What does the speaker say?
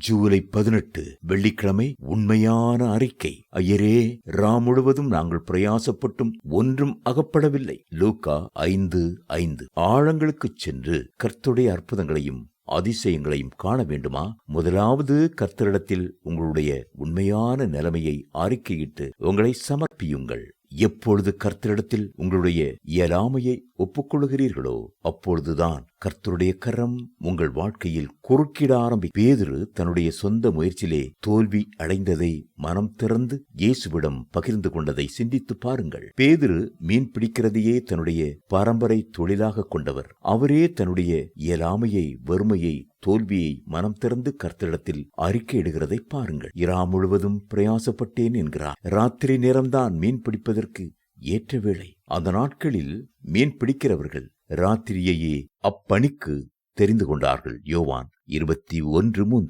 ஜூலை 18 வெள்ளிக்கிழமை. உண்மையான அறிக்கை. ஐயரே, முழுவதும் நாங்கள் பிரயாசப்பட்டும் ஒன்றும் அகப்படவில்லை. லூக்கா 5:5. ஆழங்களுக்குச் சென்று கர்த்தருடைய அற்புதங்களையும் அதிசயங்களையும் காண வேண்டுமா? முதலாவது கர்த்தரிடத்தில் உங்களுடைய உண்மையான நிலைமையை அறிக்கையிட்டு உங்களை சமர்ப்பியுங்கள். எப்பொழுது கர்த்தரிடத்தில் உங்களுடைய இயலாமையை ஒப்புக்கொள்கிறீர்களோ அப்பொழுதுதான் கர்த்தருடைய கரம் உங்கள் வாழ்க்கையில் குறுக்கிட ஆரம்பிக்கும். பேதுரு தன்னுடைய சொந்த முயற்சியிலே தோல்வி அடைந்ததை மனம் திறந்து இயேசுவிடம் பகிர்ந்து கொண்டதை சிந்தித்து பாருங்கள். பேதுரு மீன் பிடிக்கிறதையே தன்னுடைய பரம்பரை தொழிலாக கொண்டவர். அவரே தன்னுடைய இயலாமையை, வறுமையை, தோல்வியை மனம் திறந்து கர்த்தரிடத்தில் அறிக்கையிடுகிறதை பாருங்கள். இரா முழுவதும் பிரயாசப்பட்டேன் என்கிறார். ராத்திரி நேரம்தான் மீன் பிடிப்பதற்கு ஏற்ற வேளை. அந்த நாட்களில் மீன் பிடிக்கிறவர்கள் ராத்திரியையே அப்பணிக்கு தெரிந்து கொண்டார்கள். யோவான் 21:3.